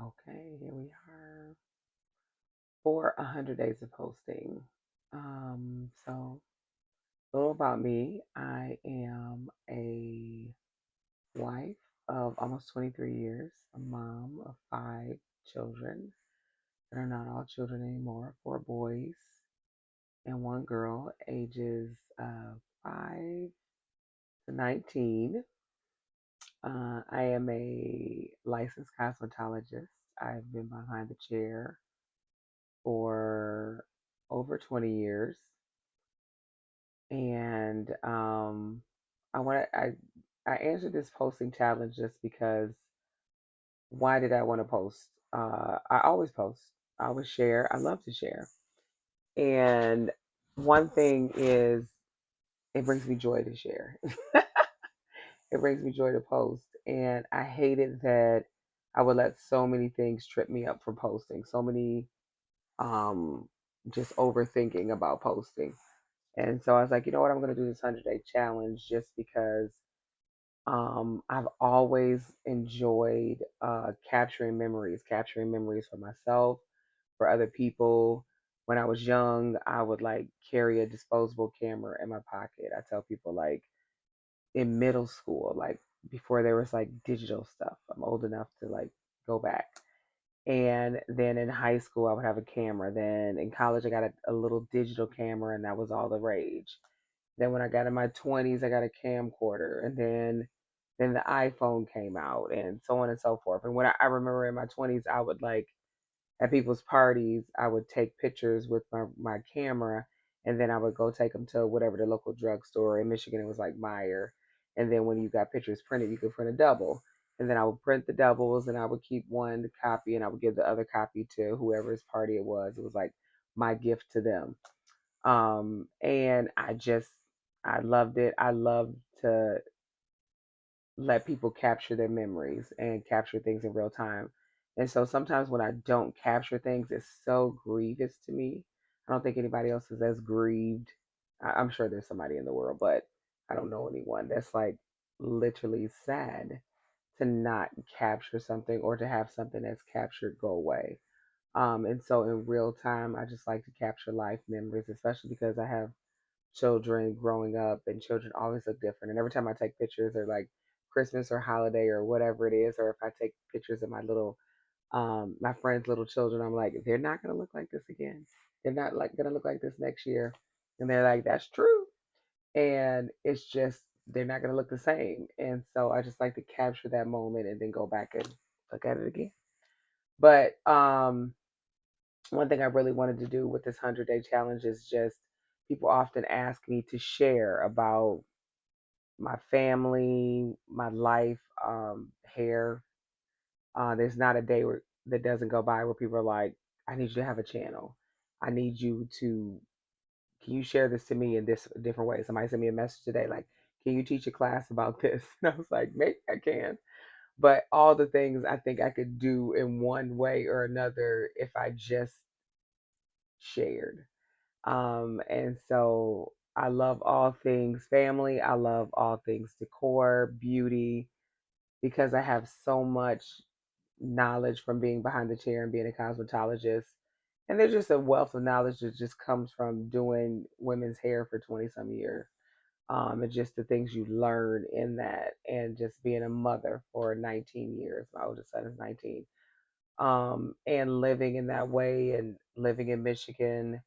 Okay, here we are for 100 days of posting. So a little about me. I am a wife of almost 23 years, a mom of five children that are not all children anymore, four boys and one girl, ages 5 to 19. I am a licensed cosmetologist. I've been behind the chair for over 20 years. And I want to I answered this posting challenge just because why did I want to post? I always post. I always share. I love to share. And one thing is it brings me joy to share. It brings me joy to post. And I hated that I would let so many things trip me up from posting. So many um just overthinking about posting. And so I was like, you know what, I'm gonna do this 100-day challenge just because I've always enjoyed capturing memories for myself, for other people. When I was young, I would like carry a disposable camera in my pocket. I tell people like in middle school, like before there was like digital stuff. I'm old enough to like go back. And then in high school, I would have a camera. Then in college, I got a little digital camera, and that was all the rage. Then when I got in my 20s, I got a camcorder, and then the iPhone came out, and so on and so forth. And when I remember in my 20s, I would like at people's parties, I would take pictures with my camera, and then I would go take them to whatever the local drugstore in Michigan. It was like Meyer, and then when you got pictures printed, you could print a double, and then I would print the doubles, and I would keep one copy, and I would give the other copy to whoever's party it was. It was like my gift to them. And I loved it. I loved to let people capture their memories and capture things in real time. And so sometimes when I don't capture things, it's so grievous to me. I don't think anybody else is as grieved. I'm sure there's somebody in the world, but I don't know anyone that's like literally sad to not capture something or to have something that's captured go away. And so in real time, I just like to capture life memories, especially because I have children growing up, and children always look different. And every time I take pictures, or like Christmas or holiday or whatever it is, or if I take pictures of my friends' little children, I'm like, they're not gonna look like this again. They're not like gonna look like this next year. And they're like, that's true. And it's just they're not gonna look the same. And so I just like to capture that moment and then go back and look at it again. But one thing I really wanted to do with this 100-day challenge is just people often ask me to share about my family, my life, hair. There's not a day that doesn't go by where people are like, I need you to have a channel. I need you to, can you share this to me in this different way? Somebody sent me a message today, like, can you teach a class about this? And I was like, maybe I can. But all the things I think I could do in one way or another if I just shared. And so I love all things family. I love all things decor, beauty, because I have so much knowledge from being behind the chair and being a cosmetologist. And there's just a wealth of knowledge that just comes from doing women's hair for 20 some years. And just the things you learn in that, and just being a mother for 19 years. My oldest son is 19. And living in that way and living in Michigan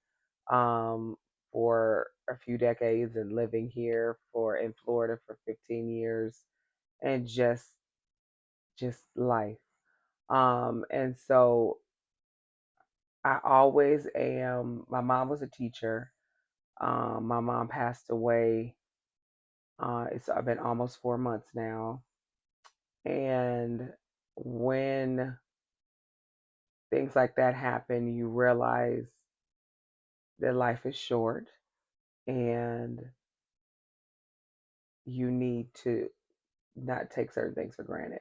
um, for a few decades, and living here for in Florida for 15 years, and just life. And so I always am. My mom was a teacher. My mom passed away. It's been almost 4 months now, and when things like that happen, you realize that life is short, and you need to not take certain things for granted.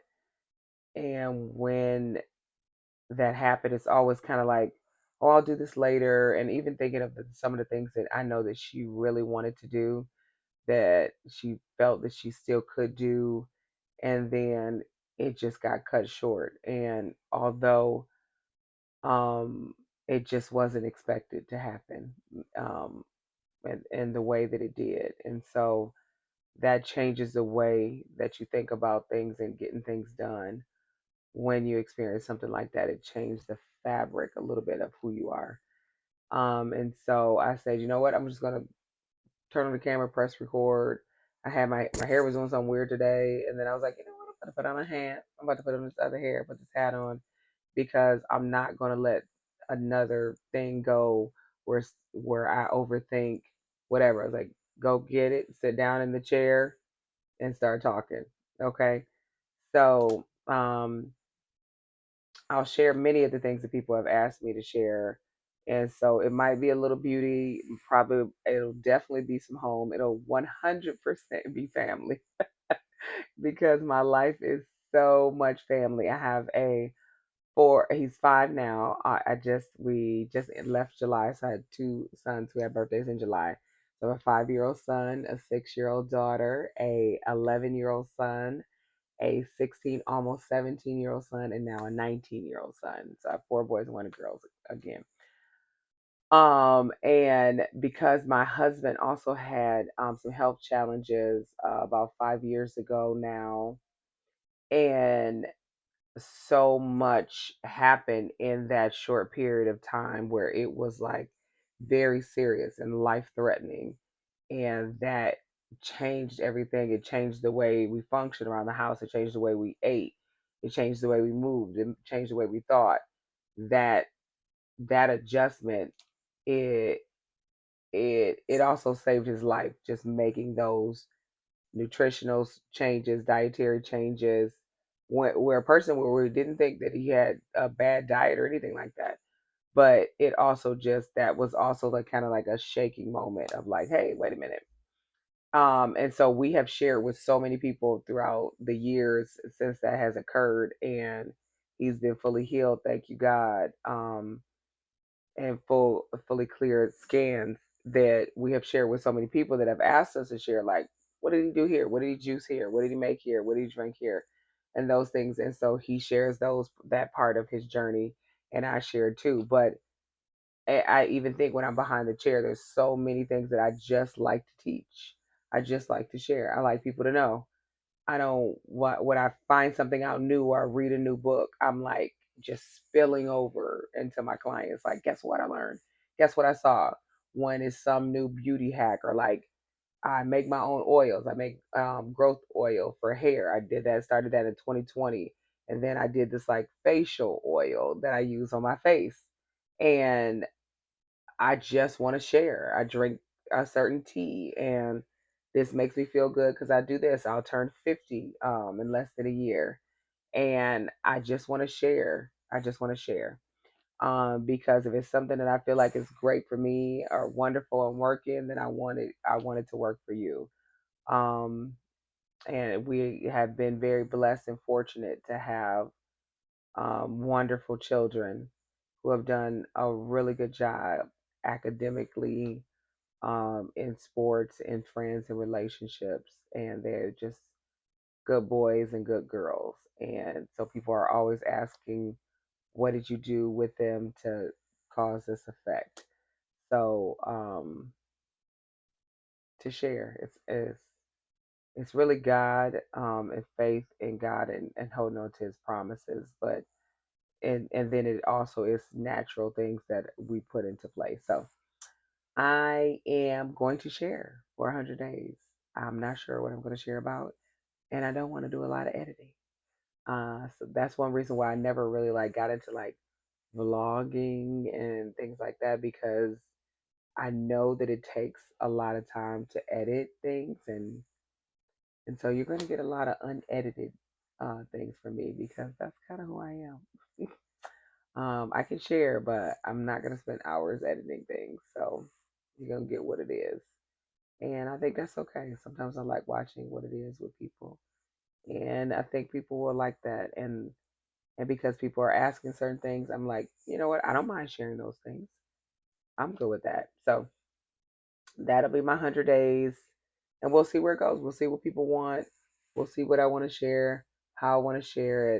And when that happened, it's always kind of like, oh, I'll do this later. And even thinking of some of the things that I know that she really wanted to do, that she felt that she still could do. And then it just got cut short. And although um, it just wasn't expected to happen, um, and the way that it did. And so that changes the way that you think about things and getting things done. When you experience something like that, it changed the fabric a little bit of who you are. And so I said, you know what? I'm just gonna turn on the camera, press record. I had my hair was doing something weird today, and then I was like, you know what? I'm about to put on a hat. I'm about to put on this other hair, put this hat on, because I'm not gonna let another thing go where I overthink whatever. I was like, go get it, sit down in the chair, and start talking. Okay, so I'll share many of the things that people have asked me to share. And so it might be a little beauty, probably it'll definitely be some home. It'll 100% be family because my life is so much family. I have a four, he's five now. We just left July, so I had two sons who had birthdays in July. So a 5-year-old son, a 6-year-old daughter, a 11-year-old son, a 16, almost 17-year-old son, and now a 19-year-old son. So I have four boys and one girl again. And because my husband also had some health challenges about 5 years ago now, and so much happened in that short period of time where it was like very serious and life threatening, and that changed everything. It changed the way we functioned around the house. It changed the way we ate. It changed the way we moved. It changed the way we thought. That that adjustment, it it also saved his life. Just making those nutritional changes, dietary changes, where a person where we didn't think that he had a bad diet or anything like that. But it also just that was also like kind of like a shaking moment of like, hey, wait a minute. And so we have shared with so many people throughout the years since that has occurred, and he's been fully healed, thank you God, and fully cleared scans that we have shared with so many people that have asked us to share, like, what did he do here? What did he juice here? What did he make here? What did he drink here? And those things. And so he shares that part of his journey, and I share too. But I even think when I'm behind the chair, there's so many things that I just like to teach. I just like to share. I like people to know. I don't when I find something out new or read a new book, I'm like just spilling over into my clients. Like, guess what I learned? Guess what I saw? One is some new beauty hack, or like I make my own oils. I make growth oil for hair. I did that, started that in 2020. And then I did this like facial oil that I use on my face. And I just want to share. I drink a certain tea, and this makes me feel good because I do this. I'll turn 50 in less than a year, and I just want to share. I just want to share because if it's something that I feel like is great for me or wonderful and working, then I want it to work for you. Um, and we have been very blessed and fortunate to have wonderful children who have done a really good job academically, in sports and friends and relationships, and they're just good boys and good girls. And so people are always asking, what did you do with them to cause this effect? So to share, it's really God, and faith in God, and holding on to His promises, but and then it also is natural things that we put into place. So I am going to share for 100 days. I'm not sure what I'm going to share about, and I don't want to do a lot of editing. So that's one reason why I never really like got into like vlogging and things like that, because I know that it takes a lot of time to edit things, and so you're going to get a lot of unedited things from me because that's kind of who I am. I can share, but I'm not going to spend hours editing things. So you're going to get what it is. And I think that's okay. Sometimes I like watching what it is with people. And I think people will like that. And because people are asking certain things, I'm like, you know what? I don't mind sharing those things. I'm good with that. So that'll be my 100 days. And we'll see where it goes. We'll see what people want. We'll see what I want to share. how I want to share it.